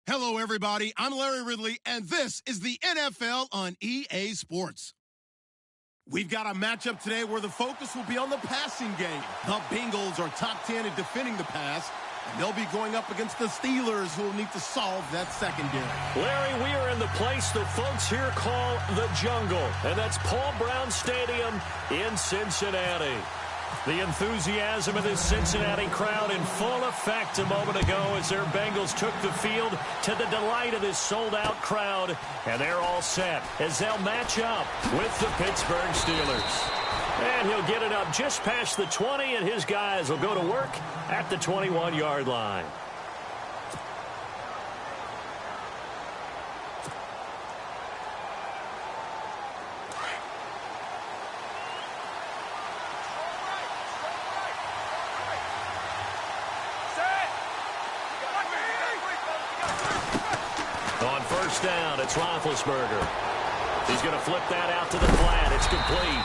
Hello, everybody. I'm Larry Ridley, and this is the NFL on EA Sports. We've got a matchup today where the focus will be on the passing game. The Bengals are top 10 in defending the pass, and they'll be going up against the Steelers, who will need to solve that secondary. Larry, we are in the place the folks here call the jungle, and that's Paul Brown Stadium in Cincinnati. The enthusiasm of this Cincinnati crowd in full effect a moment ago as their Bengals took the field to the delight of this sold-out crowd. And they're all set as they'll match up with the Pittsburgh Steelers. And he'll get it up just past the 20, and his guys will go to work at the 21-yard line. Down, it's Roethlisberger. He's going to flip that out to the flat. It's complete.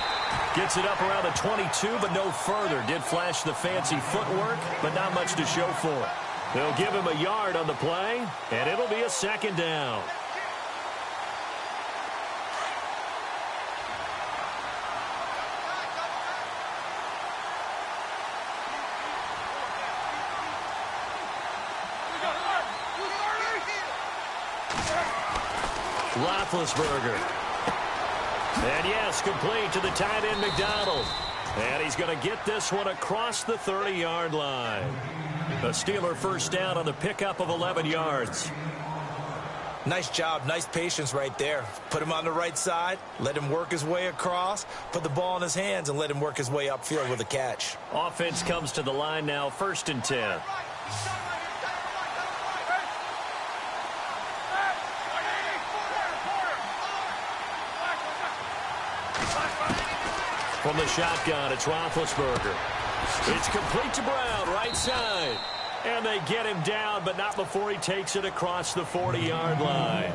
Gets it up around the 22, but no further. Did flash the fancy footwork, but not much to show for it. They'll give him a yard on the play, and it'll be a second down. Roethlisberger. And yes, complete to the tight end McDonald. And he's going to get this one across the 30-yard line. A Steeler first down on the pickup of 11 yards. Nice job, nice patience right there. Put him on the right side, let him work his way across, put the ball in his hands, and let him work his way upfield with a catch. Offense comes to the line now, 1st and 10. From the shotgun, it's Roethlisberger. It's complete to Brown, right side. And they get him down, but not before he takes it across the 40-yard line.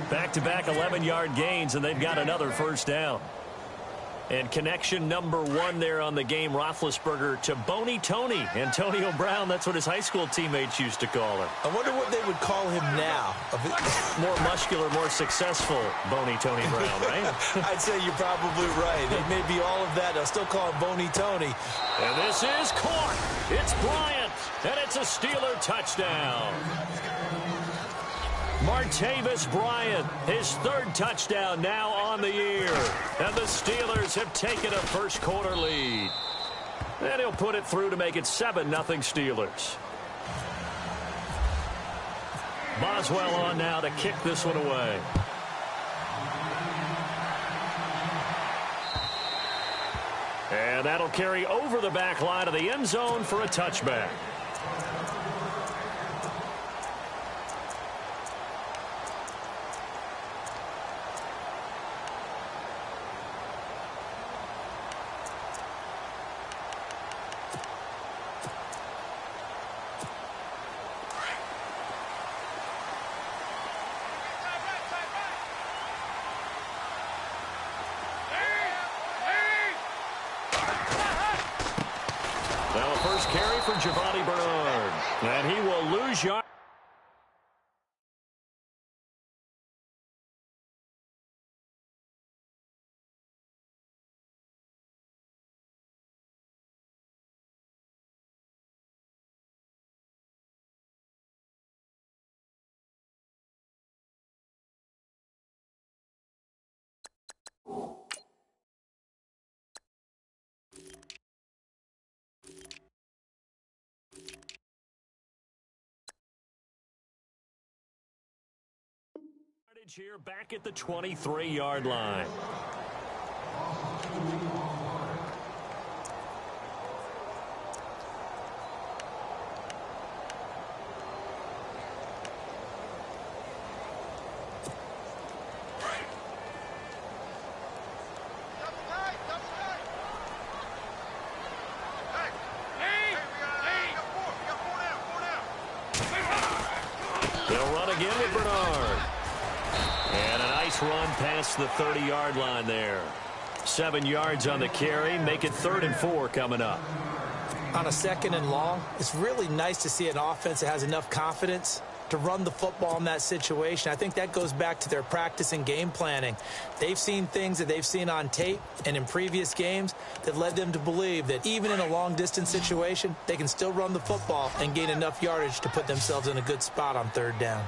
Back-to-back 11-yard gains, and they've got another first down. And connection number 1 there on the game, Roethlisberger to Boney Tony. Antonio Brown, that's what his high school teammates used to call him. I wonder what they would call him now. More muscular, more successful Boney Tony Brown, right? I'd say you're probably right. It may be all of that. I'll still call him Boney Tony. And this is caught. It's Bryant, and it's a Steeler touchdown. Martavis Bryant, his 3rd touchdown now on the year. And the Steelers have taken a first-quarter lead. And he'll put it through to make it 7-0 Steelers. Boswell on now to kick this one away. And that'll carry over the back line of the end zone for a touchback. Carry for Giovanni Bernard. And he will lose yard. Here back at the 23-yard line. They'll run again with Bernard. And a nice run past the 30-yard line there. 7 yards on the carry. Make it 3rd and 4 coming up. On a 2nd and long, it's really nice to see an offense that has enough confidence to run the football in that situation. I think that goes back to their practice and game planning. They've seen things that they've seen on tape and in previous games that led them to believe that even in a long-distance situation, they can still run the football and gain enough yardage to put themselves in a good spot on third down.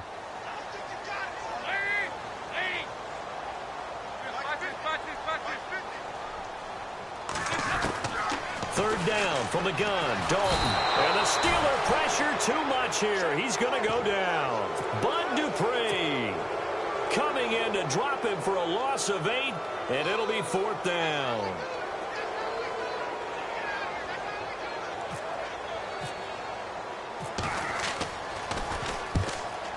Third down from the gun, Dalton. And the Steeler pressure too much here. He's going to go down. Bud Dupree coming in to drop him for a loss of 8, and it'll be fourth down.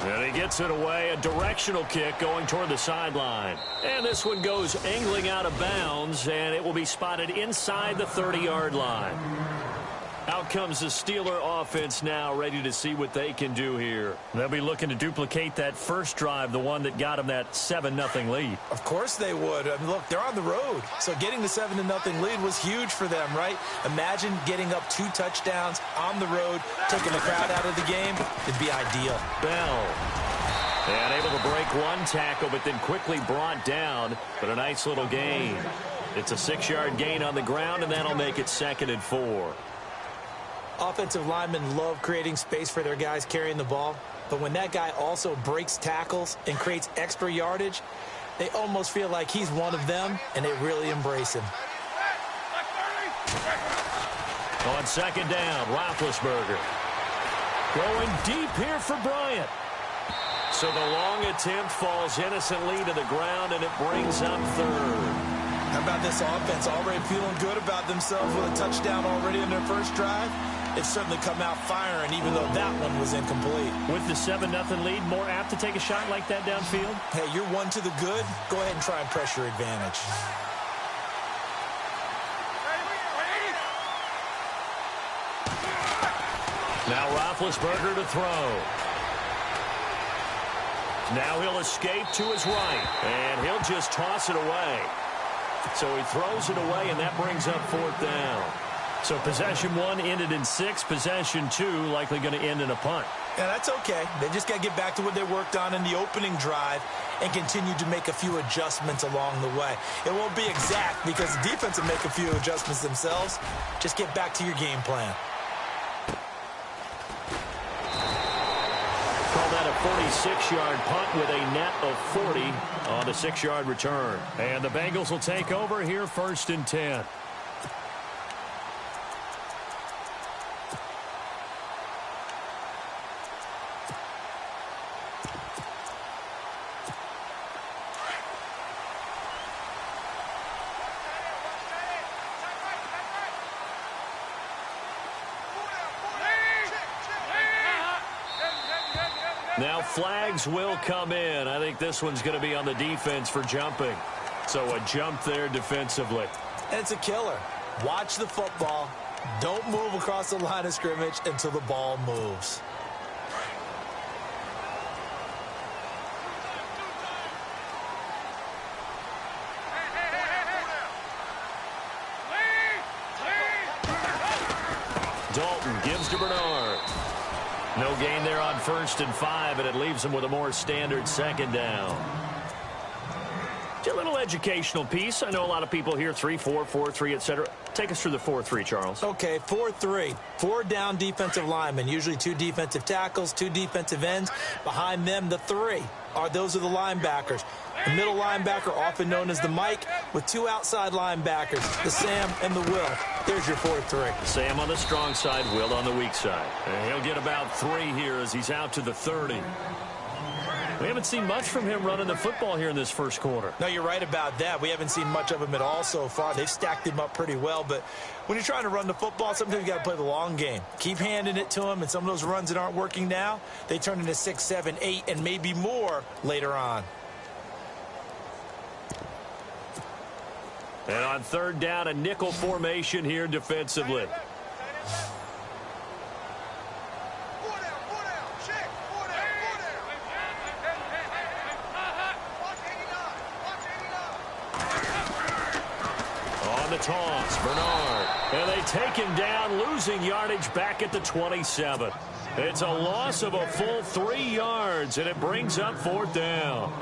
And he gets it away, a directional kick going toward the sideline. And this one goes angling out of bounds, and it will be spotted inside the 30-yard line. Out comes the Steeler offense now, ready to see what they can do here. They'll be looking to duplicate that first drive, the one that got them that 7-0 lead. Of course they would. I mean, look, they're on the road, so getting the 7-0 lead was huge for them, right? Imagine getting up 2 touchdowns on the road, taking the crowd out of the game. It'd be ideal. Bell. And able to break one tackle, but then quickly brought down. But a nice little gain. It's a 6-yard gain on the ground, and that'll make it 2nd and 4. Offensive linemen love creating space for their guys carrying the ball, but when that guy also breaks tackles and creates extra yardage, they almost feel like he's one of them, and they really embrace him. On 2nd down, Roethlisberger. Going deep here for Bryant. So the long attempt falls innocently to the ground, and it brings up 3rd. How about this offense already feeling good about themselves with a touchdown already in their first drive? It's certainly come out firing, even though that one was incomplete. With the 7-0 lead, more apt to take a shot like that downfield? Hey, you're 1 to the good. Go ahead and try and pressure advantage. Now Roethlisberger to throw. Now he'll escape to his right, and he'll just toss it away. So he throws it away, and that brings up 4th down. So possession 1 ended in 6. Possession 2 likely going to end in a punt. Yeah, that's okay. They just got to get back to what they worked on in the opening drive and continue to make a few adjustments along the way. It won't be exact because the defense will make a few adjustments themselves. Just get back to your game plan. Call that a 46-yard punt with a net of 40 on the 6-yard return. And the Bengals will take over here 1st and 10. Now flags will come in. I think this one's going to be on the defense for jumping. So a jump there defensively. And it's a killer. Watch the football. Don't move across the line of scrimmage until the ball moves. Dalton gives to Bernard. No gain there on 1st and 5, and it leaves him with a more standard 2nd down. A little educational piece. I know a lot of people here 3-4, 4-3, etc. Take us through the 4-3, Charles. Okay, 4-3. 4 down defensive linemen, usually 2 defensive tackles, 2 defensive ends. Behind them, the 3 those are the linebackers. The middle linebacker, often known as the Mike, with 2 outside linebackers, the Sam and the Will. There's your 4-3. Sam on the strong side, Will on the weak side. And he'll get about 3 here as he's out to the 30. We haven't seen much from him running the football here in this first quarter. No, you're right about that. We haven't seen much of him at all so far. They've stacked him up pretty well, but when you're trying to run the football, sometimes you got to play the long game. Keep handing it to him, and some of those runs that aren't working now, they turn into 6, 7, 8, and maybe more later on. And on 3rd down, a nickel formation here defensively. On the toss, Bernard. And they take him down, losing yardage back at the 27. It's a loss of a full 3 yards, and it brings up 4th down.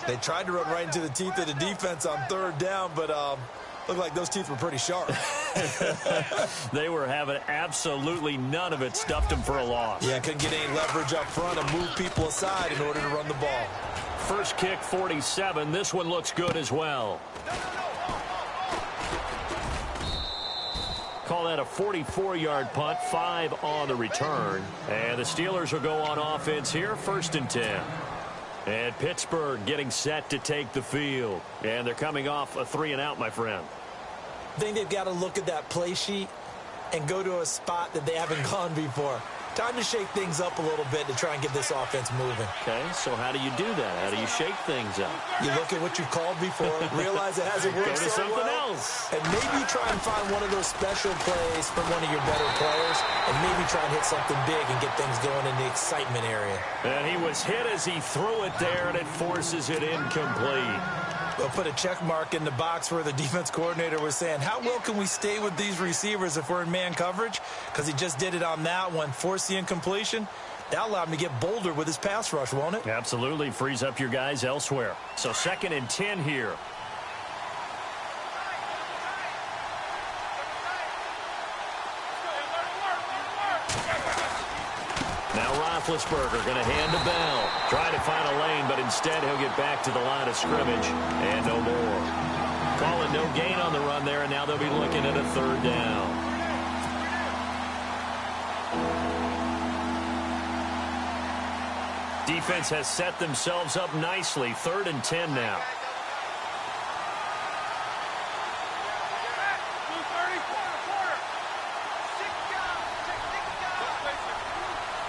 They tried to run right into the teeth of the defense on 3rd down, but looked like those teeth were pretty sharp. They were having absolutely none of it. Stuffed them for a loss. Yeah, couldn't get any leverage up front and move people aside in order to run the ball. First kick, 47. This one looks good as well. Call that a 44-yard punt, 5 on the return. And the Steelers will go on offense here, 1st and 10. And Pittsburgh getting set to take the field. And they're coming off a 3-and-out, my friend. I think they've got to look at that play sheet and go to a spot that they haven't gone before. Time to shake things up a little bit to try and get this offense moving. Okay, so how do you do that? How do you shake things up? You look at what you've called before, realize it hasn't worked Go to so something well, else. and maybe try and find one of those special plays from one of your better players, and maybe try and hit something big and get things going in the excitement area. And he was hit as he threw it there, and it forces it incomplete. We'll put a check mark in the box where the defense coordinator was saying, how well can we stay with these receivers if we're in man coverage? Because he just did it on that one, forced the incompletion. That'll allow him to get bolder with his pass rush, won't it? Absolutely. Frees up your guys elsewhere. So 2nd and 10 here. Now Roethlisberger going to hand to Bell. Trying to find a lane, but instead he'll get back to the line of scrimmage and no more. Call it no gain on the run there, and now they'll be looking at a 3rd down. Defense has set themselves up nicely. 3rd and 10 now.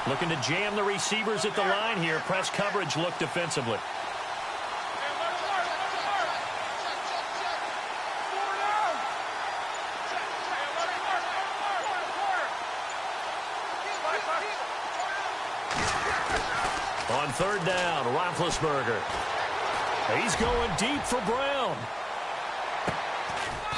Looking to jam the receivers at the line here. Press coverage look defensively. On 3rd down, Roethlisberger. He's going deep for Brown.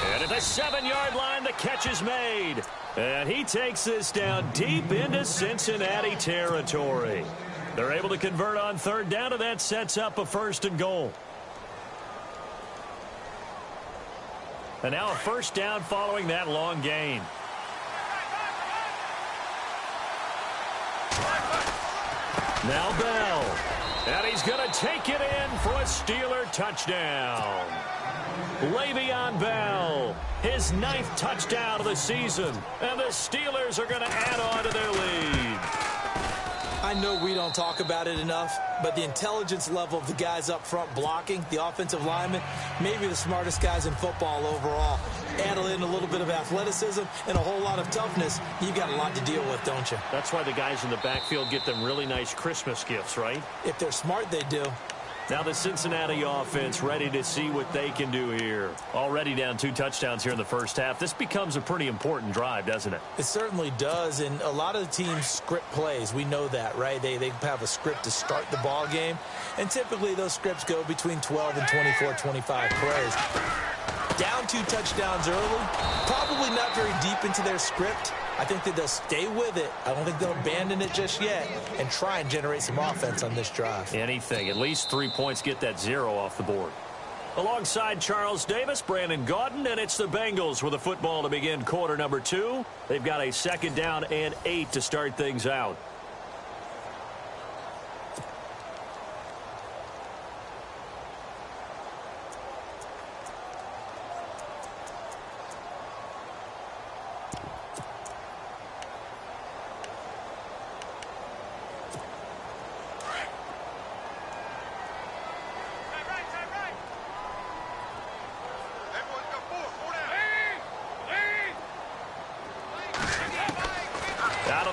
And at the 7-yard line, the catch is made. And he takes this down deep into Cincinnati territory. They're able to convert on 3rd down, and that sets up a 1st and goal. And now a 1st down following that long gain. Now Bell. And he's going to take it in for a Steeler touchdown. Le'Veon Bell, his 9th touchdown of the season. And the Steelers are going to add on to their lead. I know we don't talk about it enough, but the intelligence level of the guys up front blocking, the offensive linemen, maybe the smartest guys in football overall. Add in a little bit of athleticism and a whole lot of toughness, you've got a lot to deal with, don't you? That's why the guys in the backfield get them really nice Christmas gifts, right? If they're smart, they do. Now the Cincinnati offense ready to see what they can do here. Already down 2 touchdowns here in the 1st half. This becomes a pretty important drive, doesn't it? It certainly does, and a lot of the teams script plays. We know that, right? They have a script to start the ball game, and typically those scripts go between 12 and 24, 25 plays. Down 2 touchdowns early, probably not very deep into their script. I think that they'll stay with it. I don't think they'll abandon it just yet and try and generate some offense on this drive. Anything. At least 3 points, get that 0 off the board. Alongside Charles Davis, Brandon Gaudin, and it's the Bengals with a football to begin quarter number 2. They've got a 2nd down and 8 to start things out.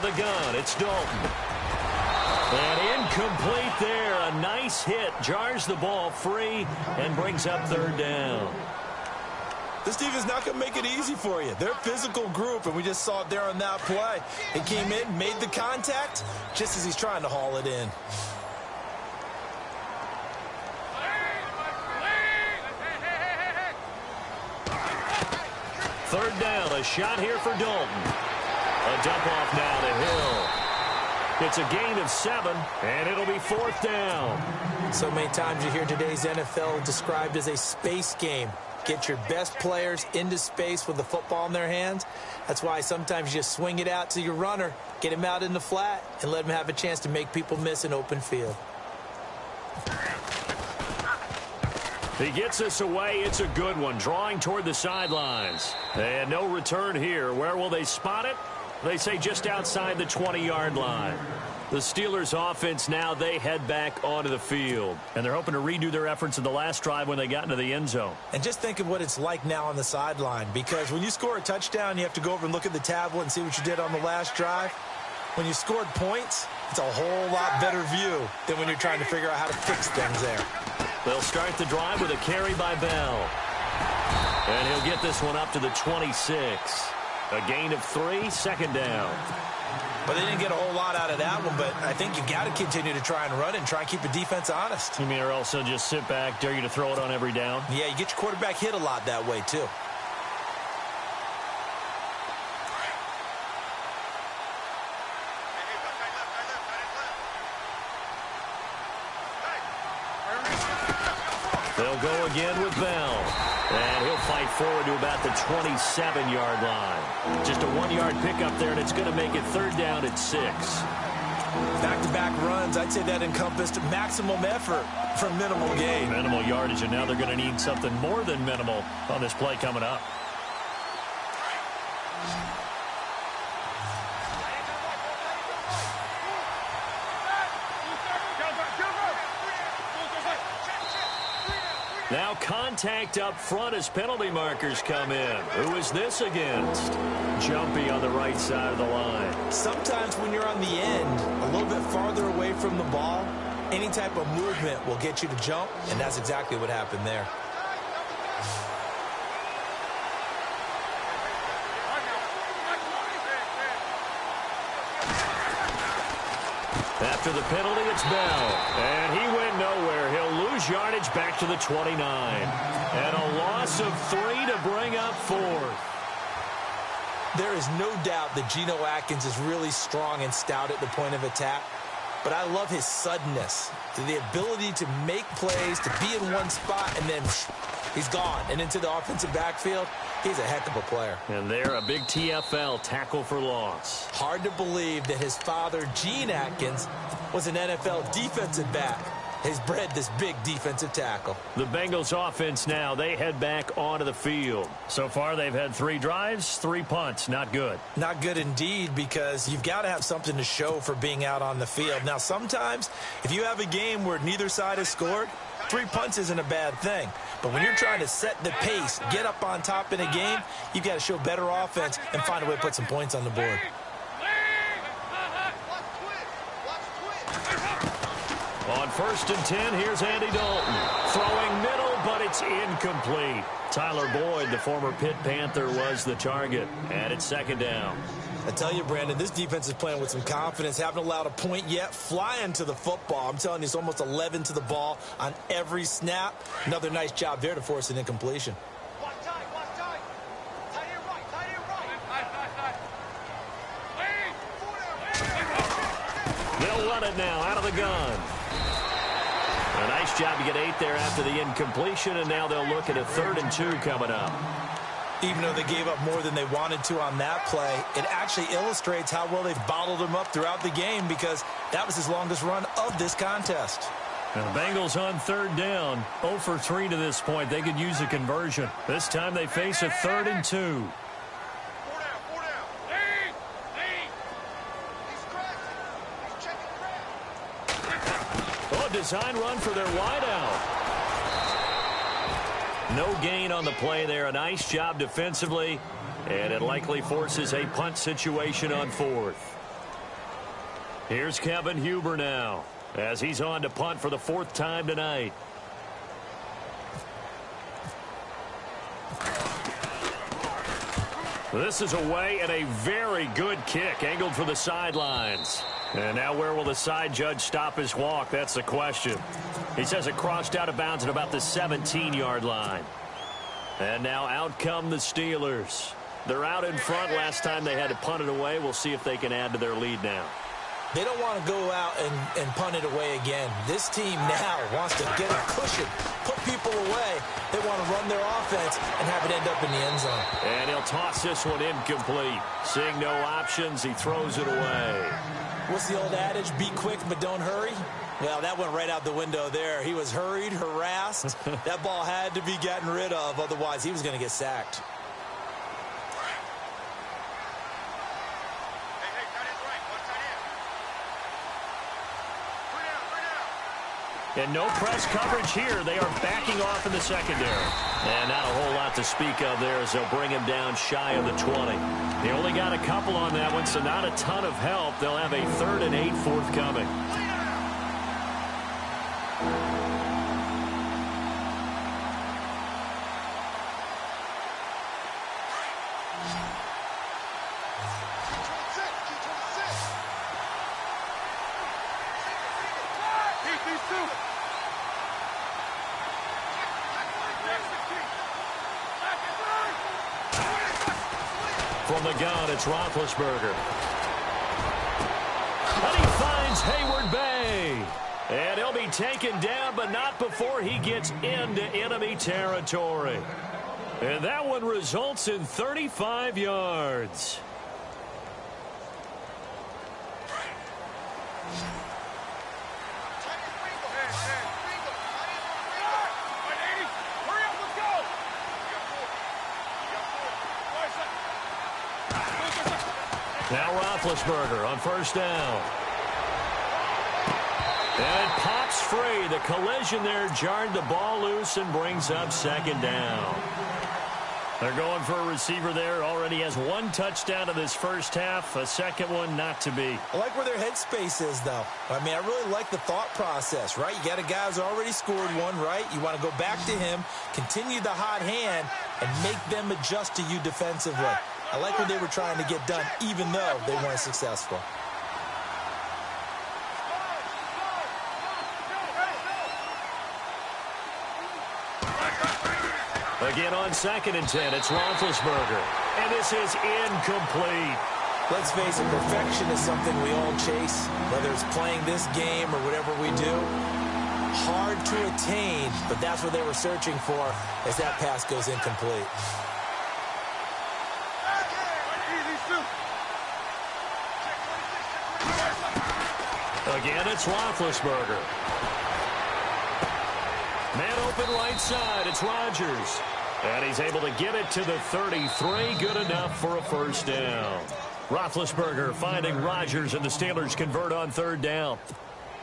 The gun, it's Dalton. And incomplete there. A nice hit. Jars the ball free and brings up 3rd down. This defense not going to make it easy for you. They're a physical group, and we just saw it there on that play. He came in, made the contact, just as he's trying to haul it in. Third down, a shot here for Dalton. A dump off now to Hill. It's a gain of 7, and it'll be 4th down. So many times you hear today's NFL described as a space game. Get your best players into space with the football in their hands. That's why sometimes you just swing it out to your runner, get him out in the flat, and let him have a chance to make people miss an open field. He gets this away. It's a good one, drawing toward the sidelines. And no return here. Where will they spot it? They say just outside the 20-yard line. The Steelers offense now, they head back onto the field. And they're hoping to redo their efforts in the last drive when they got into the end zone. And just think of what it's like now on the sideline, because when you score a touchdown, you have to go over and look at the tablet and see what you did on the last drive. When you scored points, it's a whole lot better view than when you're trying to figure out how to fix things there. They'll start the drive with a carry by Bell. And he'll get this one up to the 26. A gain of 3, 2nd down. But they didn't get a whole lot out of that one, but I think you got to continue to try and run it and try and keep the defense honest. You mean, or else they'll just sit back, dare you to throw it on every down? Yeah, you get your quarterback hit a lot that way, too. They'll go again with Bell. And he'll fight forward to about the 27-yard line. Just a 1-yard pickup there, and it's going to make it 3rd down at 6. Back-to-back runs, I'd say that encompassed maximum effort for minimal gain. Minimal yardage, and now they're going to need something more than minimal on this play coming up. Now contact up front as penalty markers come in. Who is this against? Jumpy on the right side of the line. Sometimes when you're on the end, a little bit farther away from the ball, any type of movement will get you to jump, and that's exactly what happened there. After the penalty, it's Bell. And he went nowhere. He'll lose yardage back to the 29. And a loss of 3 to bring up 4th. There is no doubt that Geno Atkins is really strong and stout at the point of attack. But I love his suddenness, the ability to make plays, to be in one spot, and then he's gone. And into the offensive backfield, he's a heck of a player. And there, a big TFL, tackle for loss. Hard to believe that his father, Gene Atkins, was an NFL defensive back. Has bred this big defensive tackle. The Bengals offense now, they head back onto the field. So far, they've had 3 drives, 3 punts. Not good. Not good indeed, because you've got to have something to show for being out on the field. Now, sometimes, if you have a game where neither side has scored, 3 punts isn't a bad thing. But when you're trying to set the pace, get up on top in a game, you've got to show better offense and find a way to put some points on the board. On 1st and 10, here's Andy Dalton. Throwing middle, but it's incomplete. Tyler Boyd, the former Pitt Panther, was the target. And it's 2nd down. I tell you, Brandon, this defense is playing with some confidence. Haven't allowed a point yet. Flying to the football. I'm telling you, it's almost 11 to the ball on every snap. Another nice job there to force an incompletion. They'll run it now out of the gun. A nice job to get 8 there after the incompletion, and now they'll look at a 3rd and 2 coming up. Even though they gave up more than they wanted to on that play, it actually illustrates how well they've bottled him up throughout the game, because that was his longest run of this contest. And the Bengals on 3rd down, 0 for 3 to this point. They could use a conversion. This time they face a 3rd and 2. Design run for their wideout. No gain on the play there. A nice job defensively, and it likely forces a punt situation on 4th. Here's Kevin Huber now, as he's on to punt for the 4th time tonight. This is away, and a very good kick, angled for the sidelines. And now where will the side judge stop his walk? That's the question. He says it crossed out of bounds at about the 17-yard line. And now out come the Steelers. They're out in front. Last time they had to punt it away. We'll see if they can add to their lead now. They don't want to go out and punt it away again. This team now wants to get a cushion, put people away. They want to run their offense and have it end up in the end zone. And he'll toss this one incomplete. Seeing no options, he throws it away. What's the old adage? Be quick, but don't hurry. Well, that went right out the window there. He was hurried, harassed. That ball had to be gotten rid of. Otherwise, he was going to get sacked. And no press coverage here. They are backing off in the secondary. And not a whole lot to speak of there as they'll bring him down shy of the 20. They only got a couple on that one, so not a ton of help. They'll have a 3rd and 8 forthcoming. From the gun, it's Roethlisberger. And he finds Hayward Bay. And he'll be taken down, but not before he gets into enemy territory. And that one results in 35 yards. Now Roethlisberger on first down. And it pops free. The collision there jarred the ball loose and brings up 2nd down. They're going for a receiver there. Already has 1 touchdown in this first half. A second one not to be. I like where their headspace is, though. I mean, I really like the thought process, right? You got a guy who's already scored one, right? You want to go back to him, continue the hot hand, and make them adjust to you defensively. I like what they were trying to get done, even though they weren't successful. Again on 2nd and 10, it's Roethlisberger. And this is incomplete. Let's face it, perfection is something we all chase, whether it's playing this game or whatever we do. Hard to attain, but that's what they were searching for as that pass goes incomplete. Again, it's Roethlisberger. Man open right side, it's Rodgers. And he's able to get it to the 33, good enough for a first down. Roethlisberger finding Rodgers, and the Steelers convert on 3rd down.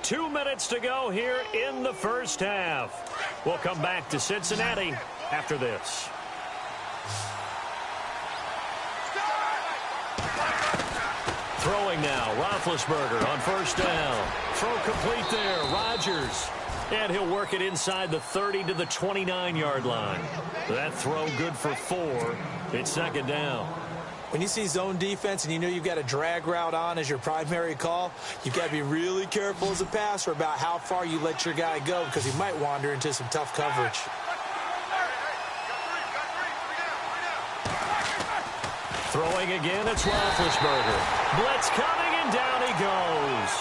2 minutes to go here in the first half. We'll come back to Cincinnati after this. Throwing now, Roethlisberger on first down. Throw complete there, Rodgers. And he'll work it inside the 30 to the 29-yard line. That throw good for 4. It's 2nd down. When you see zone defense and you know you've got a drag route on as your primary call, you've got to be really careful as a passer about how far you let your guy go because he might wander into some tough coverage. Throwing again, it's Roethlisberger. Blitz coming, and down he goes.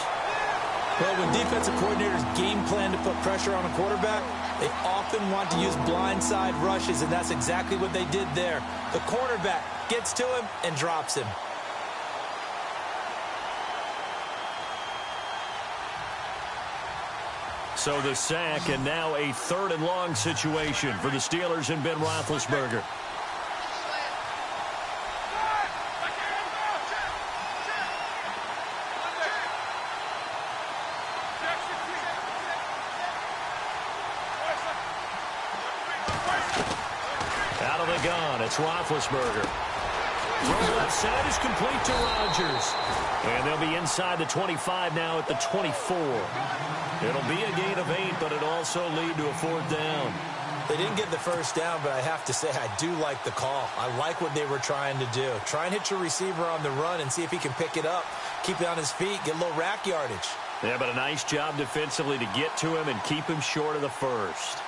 Well, when defensive coordinators game plan to put pressure on a quarterback, they often want to use blindside rushes, and that's exactly what they did there. The cornerback gets to him and drops him. So the sack, and now a 3rd and long situation for the Steelers and Ben Roethlisberger. Out of the gun, it's Roethlisberger. Throw left side is complete to Rodgers. And they'll be inside the 25 now at the 24. It'll be a gain of 8, but it'll also lead to a 4th down. They didn't get the first down, but I have to say I do like the call. I like what they were trying to do. Try and hit your receiver on the run and see if he can pick it up. Keep it on his feet, get a little rack yardage. Yeah, but a nice job defensively to get to him and keep him short of the first.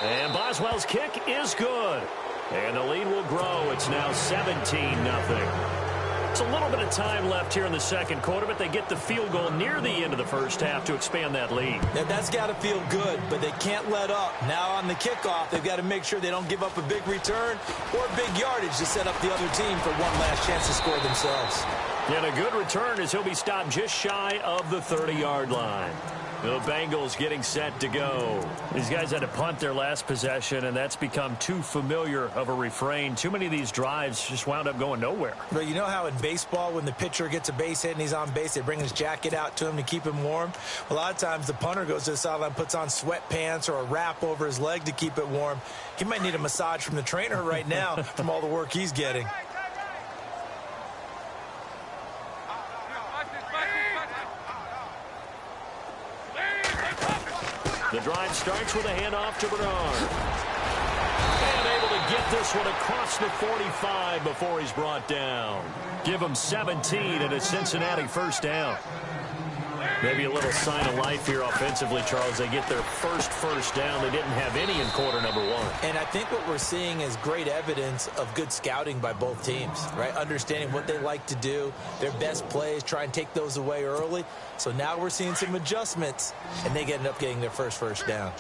And Boswell's kick is good. And the lead will grow. It's now 17-0. It's a little bit of time left here in the second quarter, but they get the field goal near the end of the first half to expand that lead. Now, that's got to feel good, but they can't let up. Now on the kickoff, they've got to make sure they don't give up a big return or big yardage to set up the other team for one last chance to score themselves. And a good return as he'll be stopped just shy of the 30-yard line. The Bengals getting set to go. These guys had to punt their last possession, and that's become too familiar of a refrain. Too many of these drives just wound up going nowhere. But you know how in baseball, when the pitcher gets a base hit and he's on base, they bring his jacket out to him to keep him warm? A lot of times the punter goes to the sideline, puts on sweatpants or a wrap over his leg to keep it warm. He might need a massage from the trainer right now from all the work he's getting. The drive starts with a handoff to Bernard. And able to get this one across the 45 before he's brought down. Give him 17 and a Cincinnati first down. Maybe a little sign of life here offensively, Charles. They get their first down. They didn't have any in quarter number one. And I think what we're seeing is great evidence of good scouting by both teams, right? Understanding what they like to do, their best plays, try and take those away early. So now we're seeing some adjustments, and they end up getting their first down.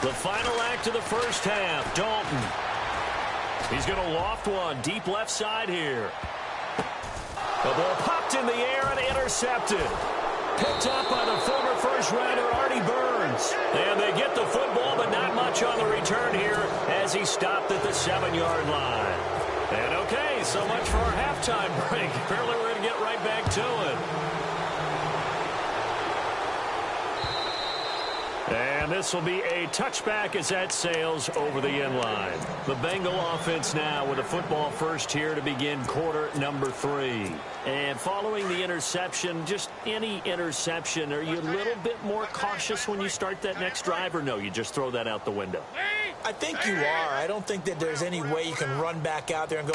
The final act of the first half, Dalton. He's going to loft one deep left side here. The ball popped in the air and intercepted. Picked up by the former first-rounder Artie Burns. And they get the football, but not much on the return here as he stopped at the 7-yard line. And okay, so much for our halftime break. Apparently we're going to get right back to it. And this will be a touchback as that sails over the end line. The Bengal offense now with a football first here to begin quarter number 3. And following the interception, just any interception, are you a little bit more cautious when you start that next drive, or no, you just throw that out the window? I think you are. I don't think that there's any way you can run back out there and go,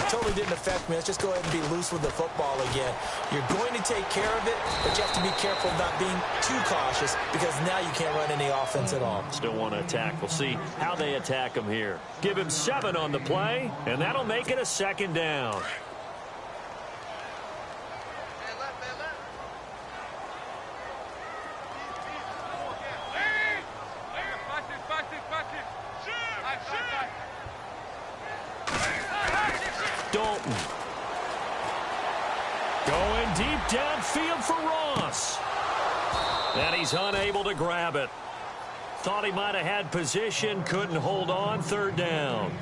totally didn't affect me. Let's just go ahead and be loose with the football again. You're going to take care of it, but you have to be careful not being too cautious because now you can't run any offense at all. Still want to attack. We'll see how they attack him here. Give him 7 on the play, and that'll make it a second down. Dalton. Going deep downfield for Ross. And he's unable to grab it. Thought he might have had position, couldn't hold on, 3rd down.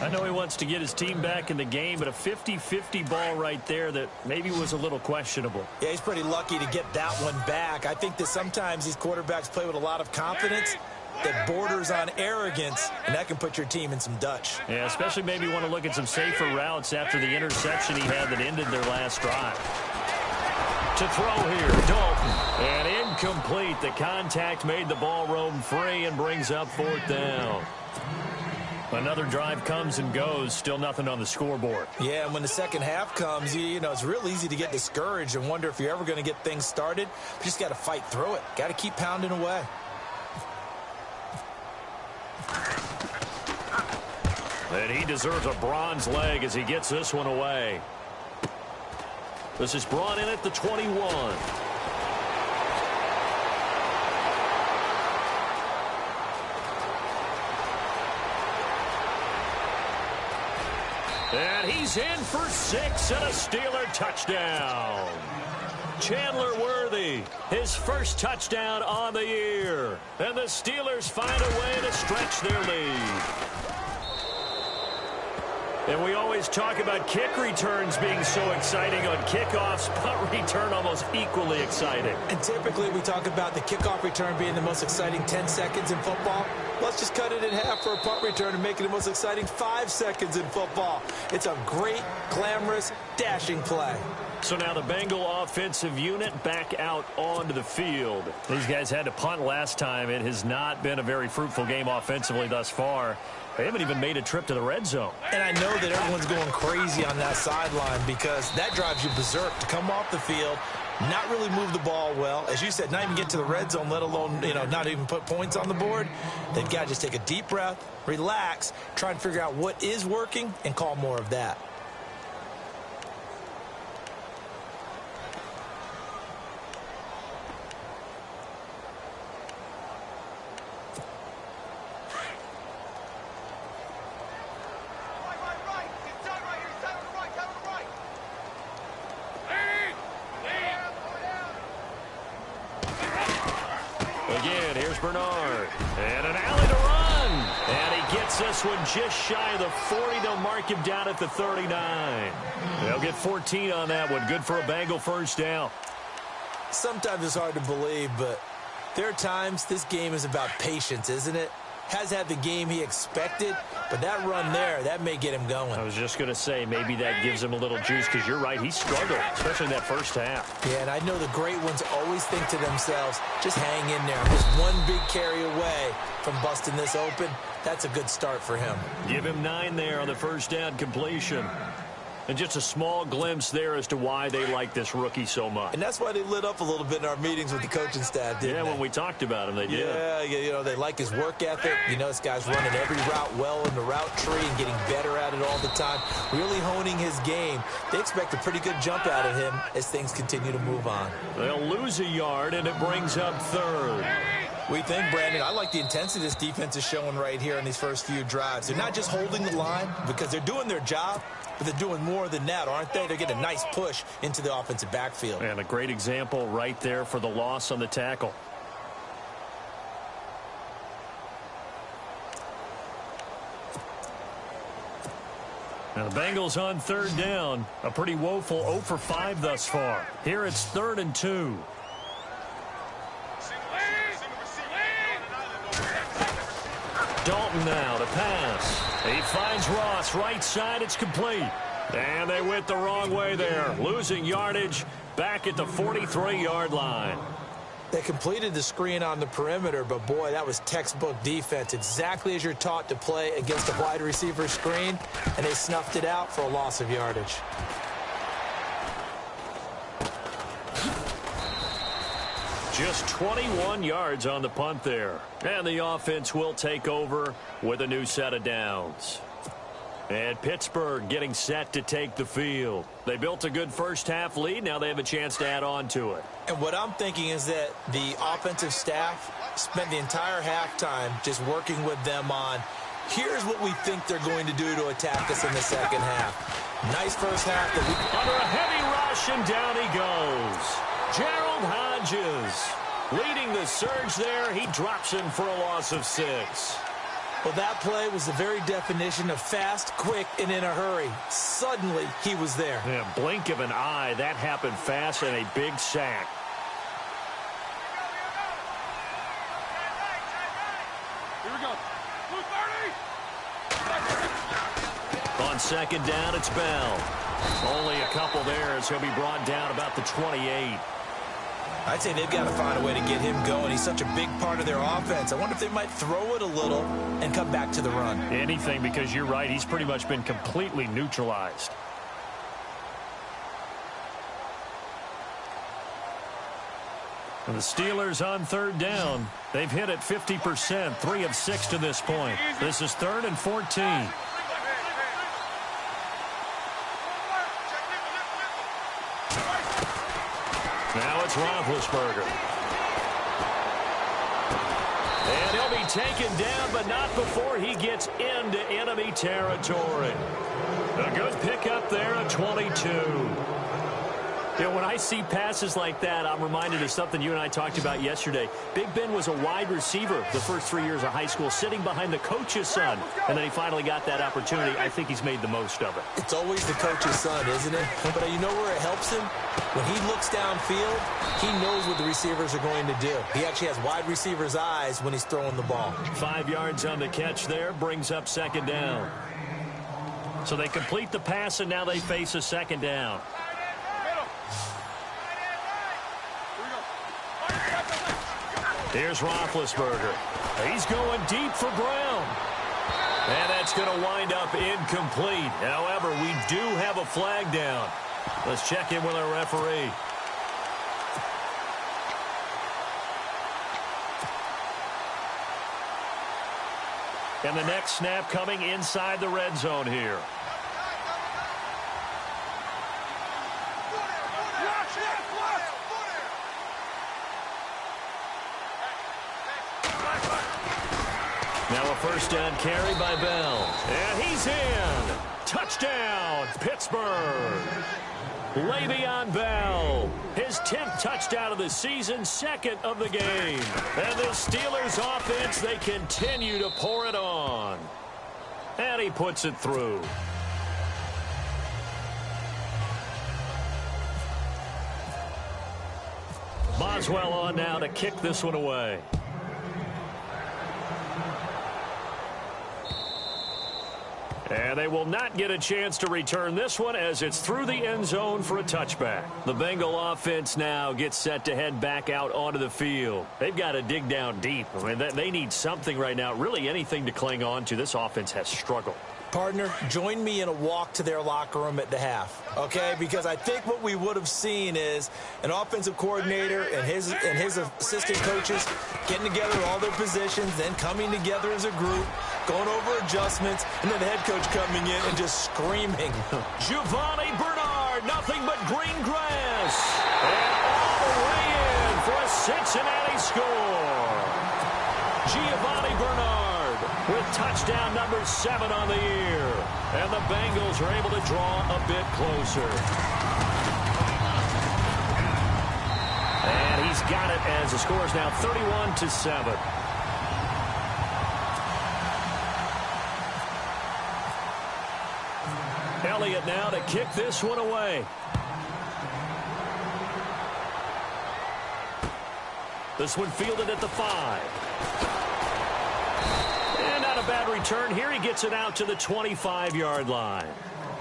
I know he wants to get his team back in the game, but a 50-50 ball right there that maybe was a little questionable. Yeah, he's pretty lucky to get that one back. I think that sometimes these quarterbacks play with a lot of confidence that borders on arrogance, and that can put your team in some Dutch. Yeah, especially maybe want to look at some safer routes after the interception he had that ended their last drive. To throw here, Dalton. And incomplete. The contact made the ball roam free and brings up 4th down. Another drive comes and goes. Still nothing on the scoreboard. Yeah, and when the second half comes, you know, it's real easy to get discouraged and wonder if you're ever going to get things started. You just got to fight through it. Got to keep pounding away. And he deserves a bronze leg as he gets this one away. This is brought in at the 21. And he's in for 6 and a Steeler touchdown. Chandler Worthy, his first touchdown on the year. And the Steelers find a way to stretch their lead. And we always talk about kick returns being so exciting on kickoffs, punt return almost equally exciting. And typically we talk about the kickoff return being the most exciting 10 seconds in football. Let's just cut it in half for a punt return and make it the most exciting 5 seconds in football. It's a great, glamorous, dashing play. So now the Bengal offensive unit back out onto the field. These guys had to punt last time. It has not been a very fruitful game offensively thus far. They haven't even made a trip to the red zone. And I know that everyone's going crazy on that sideline because that drives you berserk to come off the field, not really move the ball well. As you said, not even get to the red zone, let alone, not even put points on the board. They've got to just take a deep breath, relax, try and figure out what is working, and call more of that. Again, here's Bernard. And an alley to run. And he gets this one just shy of the 40. They'll mark him down at the 39. They'll get 14 on that one. Good for a Bengal first down. Sometimes it's hard to believe, but there are times this game is about patience, isn't it? Has had the game he expected, but that run there, that may get him going. I was just going to say, maybe that gives him a little juice, because you're right, he struggled, especially in that first half. Yeah, and I know the great ones always think to themselves, just hang in there. Just one big carry away from busting this open. That's a good start for him. Give him 9 there on the first down completion. And just a small glimpse there as to why they like this rookie so much. And that's why they lit up a little bit in our meetings with the coaching staff, didn't they? When we talked about him, they did. Yeah, they like his work ethic. This guy's running every route well in the route tree and getting better at it all the time, really honing his game. They expect a pretty good jump out of him as things continue to move on. They'll lose a yard, and it brings up third. We think, Brandon, I like the intensity this defense is showing right here in these first few drives. They're not just holding the line because they're doing their job, but they're doing more than that, aren't they? They're getting a nice push into the offensive backfield. And a great example right there for the loss on the tackle. Now the Bengals on third down. A pretty woeful 0 for 5 thus far. Here it's 3rd and 2. Dalton now to pass. He finds Ross right side. It's complete. And they went the wrong way there. Losing yardage back at the 43-yard line. They completed the screen on the perimeter, but boy, that was textbook defense. Exactly as you're taught to play against a wide receiver screen, and they snuffed it out for a loss of yardage. Just 21 yards on the punt there. And the offense will take over with a new set of downs. And Pittsburgh getting set to take the field. They built a good first half lead. Now they have a chance to add on to it. And what I'm thinking is that the offensive staff spent the entire halftime just working with them on, here's what we think they're going to do to attack us in the second half. Nice first half. Under a heavy rush, and down he goes. Gerald Hodges leading the surge there. He drops him for a loss of 6. Well, that play was the very definition of fast, quick, and in a hurry. Suddenly, he was there. Yeah, blink of an eye. That happened fast, and a big sack. Here we go. Blue 30. On second down, it's Bell. Only a couple there as he'll be brought down about the 28. I'd say they've got to find a way to get him going. He's such a big part of their offense. I wonder if they might throw it a little and come back to the run. Anything, because you're right. He's pretty much been completely neutralized. And the Steelers on third down. They've hit it 50%, 3 of 6 to this point. This is 3rd and 14. Now it's Roethlisberger. And he'll be taken down, but not before he gets into enemy territory. A good pickup there at 22. When I see passes like that, I'm reminded of something you and I talked about yesterday. Big Ben was a wide receiver the first 3 years of high school, sitting behind the coach's son, and then he finally got that opportunity. I think he's made the most of it. It's always the coach's son, isn't it? But you know where it helps him? When he looks downfield, he knows what the receivers are going to do. He actually has wide receivers' eyes when he's throwing the ball. 5 yards on the catch there, brings up second down. So they complete the pass, and now they face a second down. Here's Roethlisberger. He's going deep for Brown. And that's going to wind up incomplete. However, we do have a flag down. Let's check in with our referee. And the next snap coming inside the red zone here. Now a first down carry by Bell. And he's in. Touchdown, Pittsburgh. Le'Veon Bell, his 10th touchdown of the season, 2nd of the game. And the Steelers offense, they continue to pour it on. And he puts it through. Boswell on now to kick this one away. And they will not get a chance to return this one as it's through the end zone for a touchback. The Bengal offense now gets set to head back out onto the field. They've got to dig down deep. I mean, they need something right now, really anything to cling on to. This offense has struggled. Partner, join me in a walk to their locker room at the half, okay? Because I think what we would have seen is an offensive coordinator and his assistant coaches getting together all their positions, then coming together as a group, going over adjustments, and then the head coach coming in and just screaming. Giovanni Bernard, nothing but green grass. And all the way in for a Cincinnati score. Giovanni Bernard with touchdown number 7 on the year. And the Bengals are able to draw a bit closer. And he's got it as the score is now 31-7. Elliott now to kick this one away. This one fielded at the 5. And not a bad return here. He gets it out to the 25-yard line.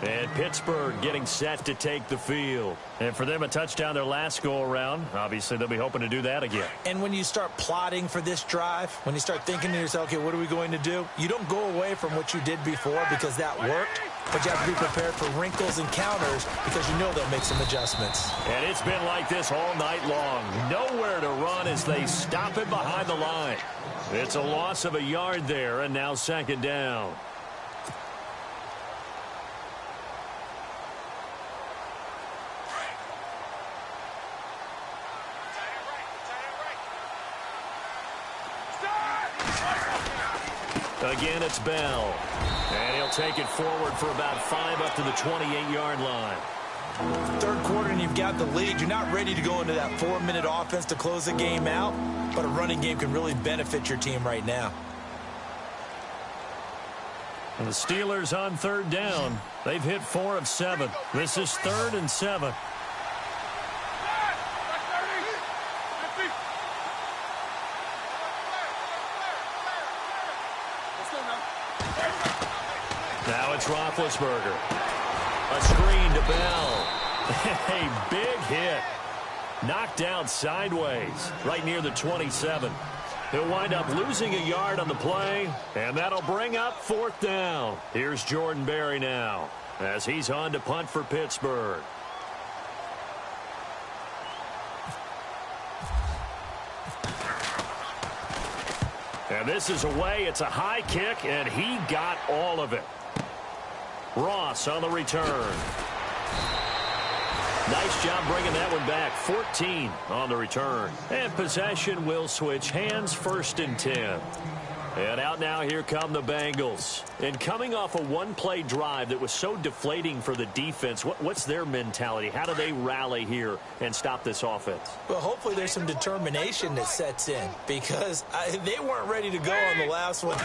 And Pittsburgh getting set to take the field. And for them, a touchdown their last go-around. Obviously, they'll be hoping to do that again. And when you start plotting for this drive, when you start thinking to yourself, okay, what are we going to do? You don't go away from what you did before because that worked. But you have to be prepared for wrinkles and counters because you know they'll make some adjustments. And it's been like this all night long. Nowhere to run as they stop it behind the line. It's a loss of a yard there, and now 2nd down. Again, it's Bell. And he'll take it forward for about 5 up to the 28-yard line. 3rd quarter and you've got the lead. You're not ready to go into that 4-minute offense to close the game out, but a running game can really benefit your team right now. And the Steelers on 3rd down. They've hit 4 of 7. This is 3rd and 7. Now it's Roethlisberger. A screen to Bell. A big hit. Knocked down sideways right near the 27. He'll wind up losing a yard on the play, and that'll bring up 4th down. Here's Jordan Berry now as he's on to punt for Pittsburgh. And this is away. It's a high kick, and he got all of it. Ross on the return. Nice job bringing that one back. 14 on the return. And possession will switch hands, 1st and 10. And out now, here come the Bengals. And coming off a one-play drive that was so deflating for the defense, what's their mentality? How do they rally here and stop this offense? Well, hopefully there's some determination that sets in because they weren't ready to go on the last one.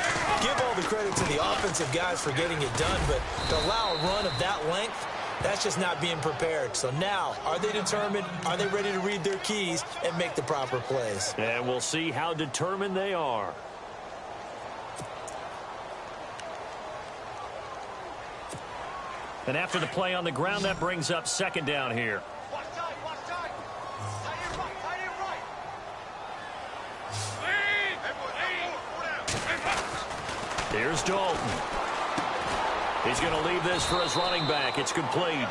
Give all the credit to the offensive guys for getting it done, but to allow a run of that length, that's just not being prepared. So now, are they determined? Are they ready to read their keys and make the proper plays? And we'll see how determined they are. And after the play on the ground, that brings up 2nd down here. Here's Dalton. He's going to leave this for his running back. It's complete.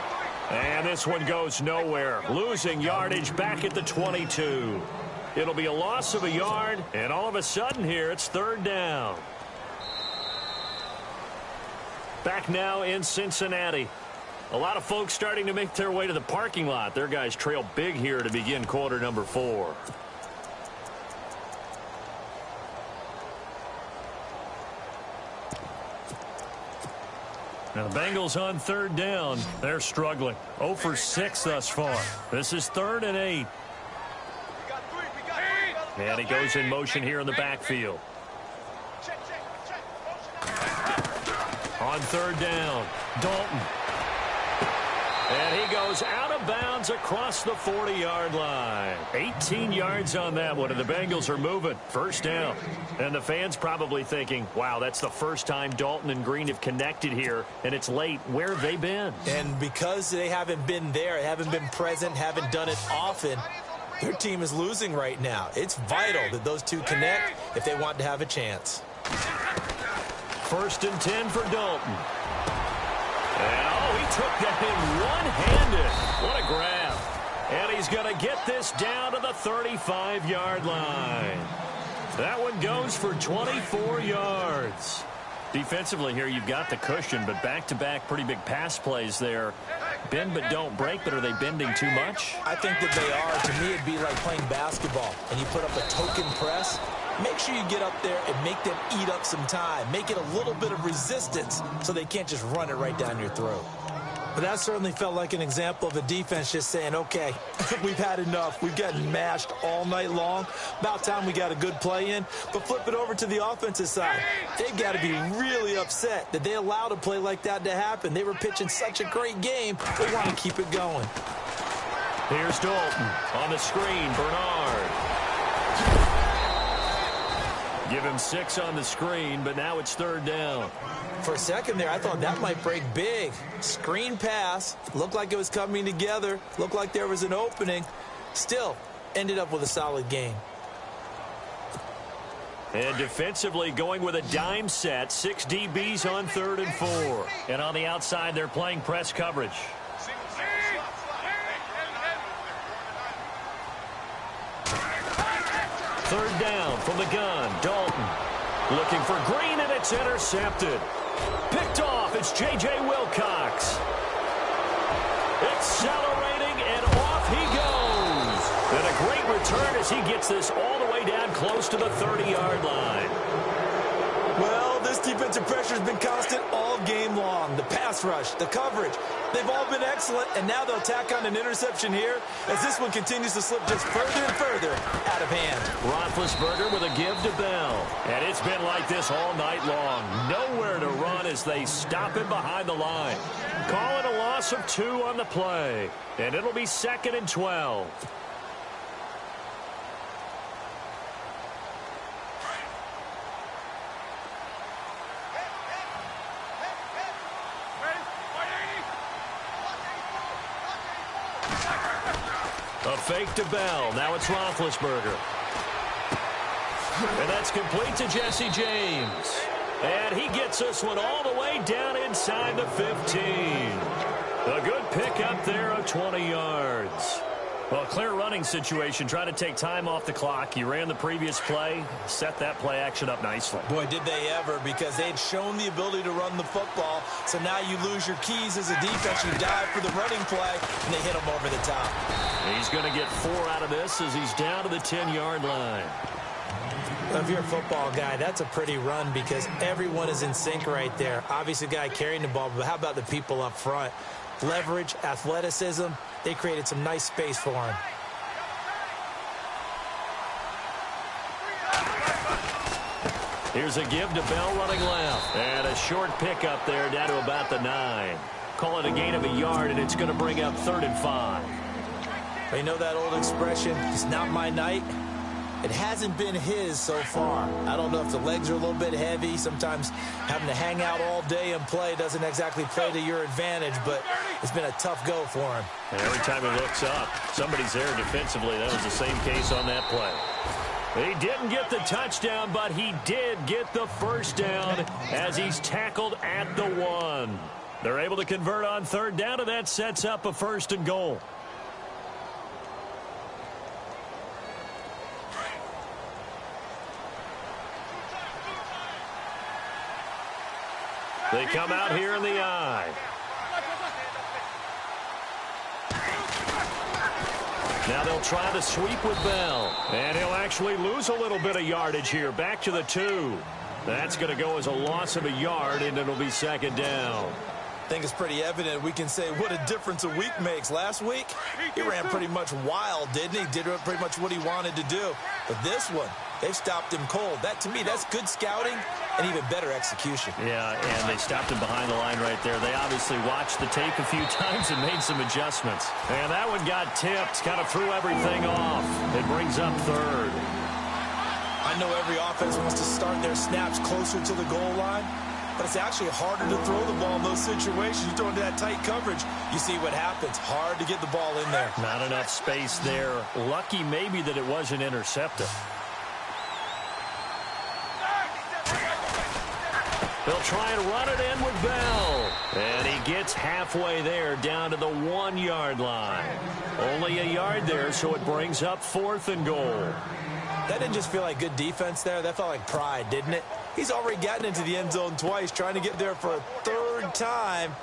And this one goes nowhere. Losing yardage back at the 22. It'll be a loss of a yard, and all of a sudden here, it's third down. Back now in Cincinnati. A lot of folks starting to make their way to the parking lot. Their guys trail big here to begin quarter number 4. Now the Bengals on third down. They're struggling. 0 for 6 thus far. This is 3rd and 8. And he goes in motion here in the backfield. On third down, Dalton. And he goes out of bounds across the 40-yard line. 18 yards on that one, and the Bengals are moving. First down. And the fans probably thinking, wow, that's the first time Dalton and Green have connected here, and it's late. Where have they been? And because they haven't been there, haven't been present, haven't done it often, their team is losing right now. It's vital that those two connect if they want to have a chance. 1st and 10 for Dalton. And, oh, he took that in one-handed. What a grab. And he's going to get this down to the 35-yard line. That one goes for 24 yards. Defensively here, you've got the cushion, but back-to-back pretty big pass plays there. Bend but don't break, but are they bending too much? I think that they are. To me, it'd be like playing basketball, and you put up a token press. Make sure you get up there and make them eat up some time. Make it a little bit of resistance so they can't just run it right down your throat. But that certainly felt like an example of a defense just saying, okay, we've had enough. We've gotten mashed all night long. About time we got a good play in. But flip it over to the offensive side. They've got to be really upset that they allowed a play like that to happen. They were pitching such a great game. They want to keep it going. Here's Dalton on the screen. Bernard. Give him 6 on the screen, but now it's third down. For a second there, I thought that might break big. Screen pass. Looked like it was coming together. Looked like there was an opening. Still, ended up with a solid game. And defensively going with a dime set. 6 DBs on 3rd and 4. And on the outside, they're playing press coverage. Third down from the gun. Dalton looking for Green, and it's intercepted. Picked off. It's J.J. Wilcox. Accelerating, and off he goes. And a great return as he gets this all the way down close to the 30-yard line. Well, this defensive pressure has been constant all game long. The pass rush, the coverage, they've all been excellent, and now they'll tack on an interception here as this one continues to slip just further and further out of hand. Roethlisberger with a give to Bell. And it's been like this all night long. Nowhere to run as they stop him behind the line. Call it a loss of 2 on the play. And it'll be 2nd and 12. A fake to Bell. Now it's Roethlisberger. And that's complete to Jesse James. And he gets this one all the way down inside the 15. A good pickup there of 20 yards. Well, clear running situation. Try to take time off the clock. You ran the previous play. Set that play action up nicely. Boy, did they ever, because they'd shown the ability to run the football. So now you lose your keys as a defense. You dive for the running play, and they hit him over the top. He's going to get 4 out of this as he's down to the 10-yard line. If you're a football guy, that's a pretty run because everyone is in sync right there. Obviously, the guy carrying the ball, but how about the people up front? Leverage, athleticism, they created some nice space for him. Here's a give to Bell running left. And a short pickup there down to about the 9. Call it a gain of a yard, and it's going to bring up 3rd and 5. You know that old expression, it's not my night? It hasn't been his so far. I don't know if the legs are a little bit heavy. Sometimes having to hang out all day and play doesn't exactly play to your advantage, but it's been a tough go for him. And every time he looks up, somebody's there defensively. That was the same case on that play. He didn't get the touchdown, but he did get the first down as he's tackled at the 1. They're able to convert on third down, and that sets up a 1st and goal. They come out here in the I. Now they'll try to sweep with Bell. And he'll actually lose a little bit of yardage here. Back to the 2. That's going to go as a loss of a yard, and it'll be 2nd down. I think it's pretty evident. We can say what a difference a week makes. Last week, he ran pretty much wild, didn't he? Did pretty much what he wanted to do. But this one, they've stopped him cold. That, to me, that's good scouting and even better execution. Yeah, and they stopped him behind the line right there. They obviously watched the tape a few times and made some adjustments. And that one got tipped, kind of threw everything off. It brings up 3rd. I know every offense wants to start their snaps closer to the goal line, but it's actually harder to throw the ball in those situations. You throw into that tight coverage, you see what happens. Hard to get the ball in there. Not enough space there. Lucky maybe that it wasn't intercepted. They'll try and run it in with Bell. And he gets halfway there down to the 1-yard line. Only a yard there, so it brings up 4th and goal. That didn't just feel like good defense there. That felt like pride, didn't it? He's already gotten into the end zone twice, trying to get there for a 3rd time.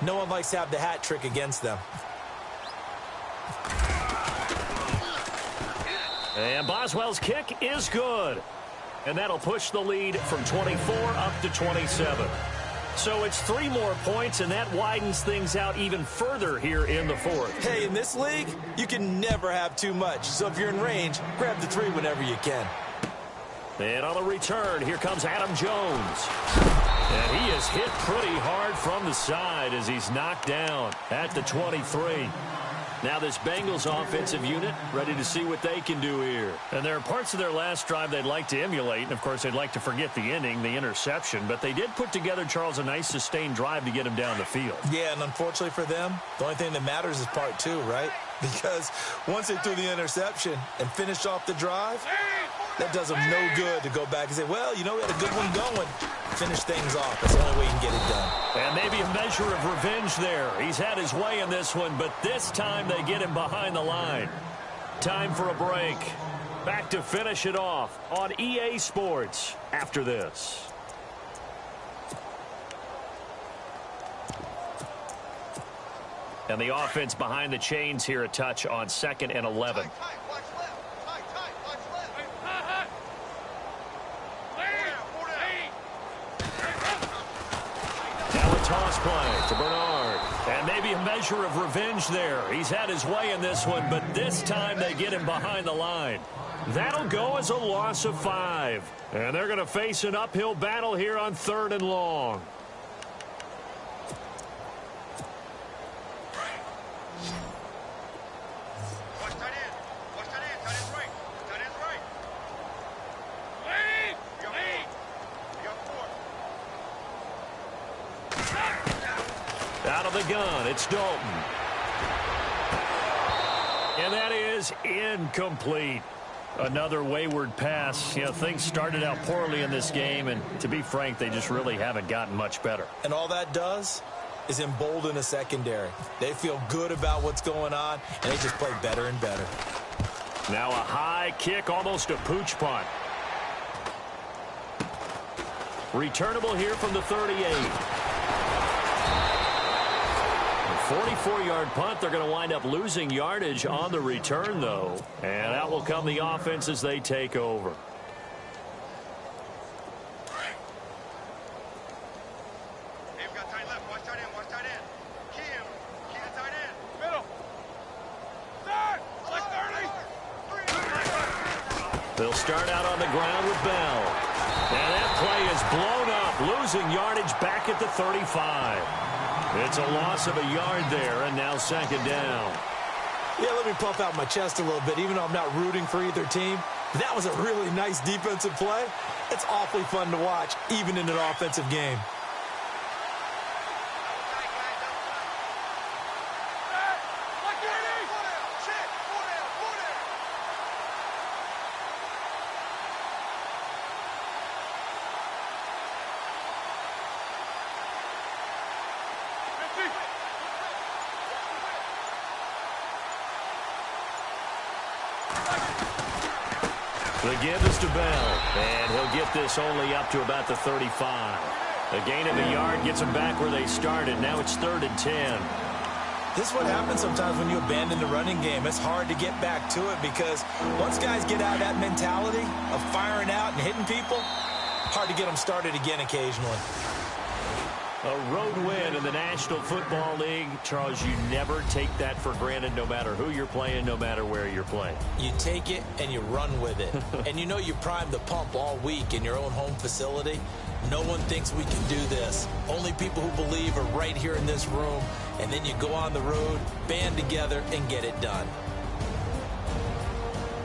No one likes to have the hat trick against them. And Boswell's kick is good. And that'll push the lead from 24 up to 27. So it's 3 more points, and that widens things out even further here in the 4th. Hey, in this league, you can never have too much. So if you're in range, grab the 3 whenever you can. And on the return, here comes Adam Jones. And he is hit pretty hard from the side as he's knocked down at the 23. Now this Bengals offensive unit ready to see what they can do here. And there are parts of their last drive they'd like to emulate. And, of course, they'd like to forget the inning, the interception. But they did put together, Charles, a nice sustained drive to get him down the field. Yeah, and unfortunately for them, the only thing that matters is part 2, right? Because once they threw the interception and finished off the drive, that does them no good to go back and say, well, you know, we had a good one going. Finish things off. That's the only way you can get it done. And maybe a measure of revenge there. He's had his way in this one, but this time they get him behind the line. Time for a break. Back to finish it off on EA Sports after this. And the offense behind the chains here, a touch on 2nd and 11. Toss play to Bernard. And maybe a measure of revenge there. He's had his way in this one, but this time they get him behind the line. That'll go as a loss of 5. And they're going to face an uphill battle here on 3rd and long. Out of the gun, it's Dalton. And that is incomplete. Another wayward pass. You know, things started out poorly in this game, and to be frank, they just really haven't gotten much better. And all that does is embolden a secondary. They feel good about what's going on, and they just play better and better. Now a high kick, almost a pooch punt. Returnable here from the 38. 44-yard punt. They're going to wind up losing yardage on the return, though. And out will come the offense as they take over. They've got tight left. Watch tight end. Watch tight end. Key him. Key the tight end. Middle. Start. Select 30. They'll start out on the ground with Bell. And that play is blown up, losing yardage back at the 35. It's a loss of a yard there, and now 2nd down. Yeah, let me puff out my chest a little bit, even though I'm not rooting for either team. That was a really nice defensive play. It's awfully fun to watch, even in an offensive game. The give is to Bell, and he'll get this only up to about the 35. A gain of a yard gets them back where they started. Now it's 3rd and 10. This is what happens sometimes when you abandon the running game. It's hard to get back to it because once guys get out of that mentality of firing out and hitting people, hard to get them started again occasionally. A road win in the National Football League. Charles, you never take that for granted no matter who you're playing, no matter where you're playing. You take it and you run with it. And you know you primed the pump all week in your own home facility. No one thinks we can do this. Only people who believe are right here in this room. And then you go on the road, band together, and get it done.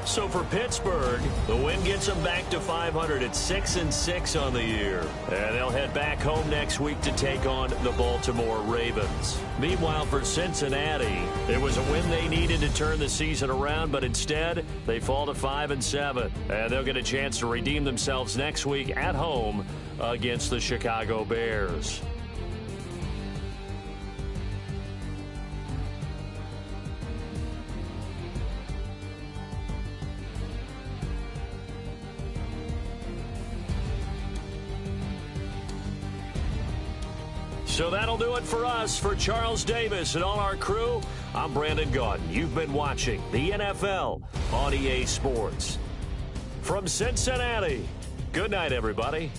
So for Pittsburgh, the win gets them back to 500 at 6-6 on the year. And they'll head back home next week to take on the Baltimore Ravens. Meanwhile, for Cincinnati, it was a win they needed to turn the season around, but instead they fall to 5-7. And they'll get a chance to redeem themselves next week at home against the Chicago Bears. So that'll do it for us. For Charles Davis and all our crew, I'm Brandon Gaudin. You've been watching the NFL on EA Sports. From Cincinnati, good night, everybody.